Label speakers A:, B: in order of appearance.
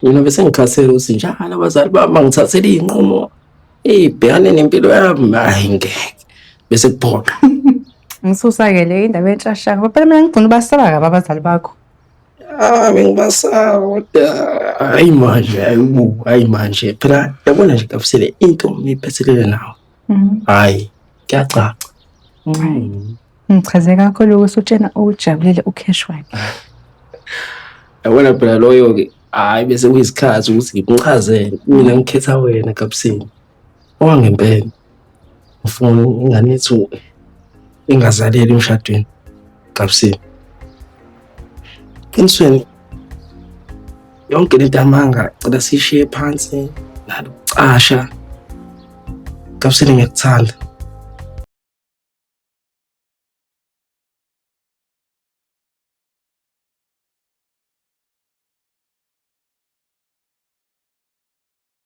A: Mina bese ngikhasela ukuthi njalo abazali bami bangithathela iy'nqumo ey'bhekane nempilo yami, hhayi ngeke. Bese kuphoqa.
B: Ngisusa-ke le indaba yenhlashaka. Phela mina ngigcina ubasaba kabi abazali bakho.
A: Bengibasaba kodwa hhayi manje, hhayi manje. Phela yabona nje Kabusele into ngiyiphethelene nawe. Hhayi, kuyacaca.
B: Ngichaze kakhulu ukuthi utshena ujabulele ukheshi wakhe.
A: Yabona phela loyo-ke, hhayi bese kuyisikhathi ukuthi ngimchazele. Mina ngikhetha wena Kabusele. Owangempela. Ngifuna ingane yethu ingazaleli emshadweni Kabusele. Qinisweni yonke lento yamanga cela siyishiye phansi nalo kucasha. Kabusele, ngiyakuthanda.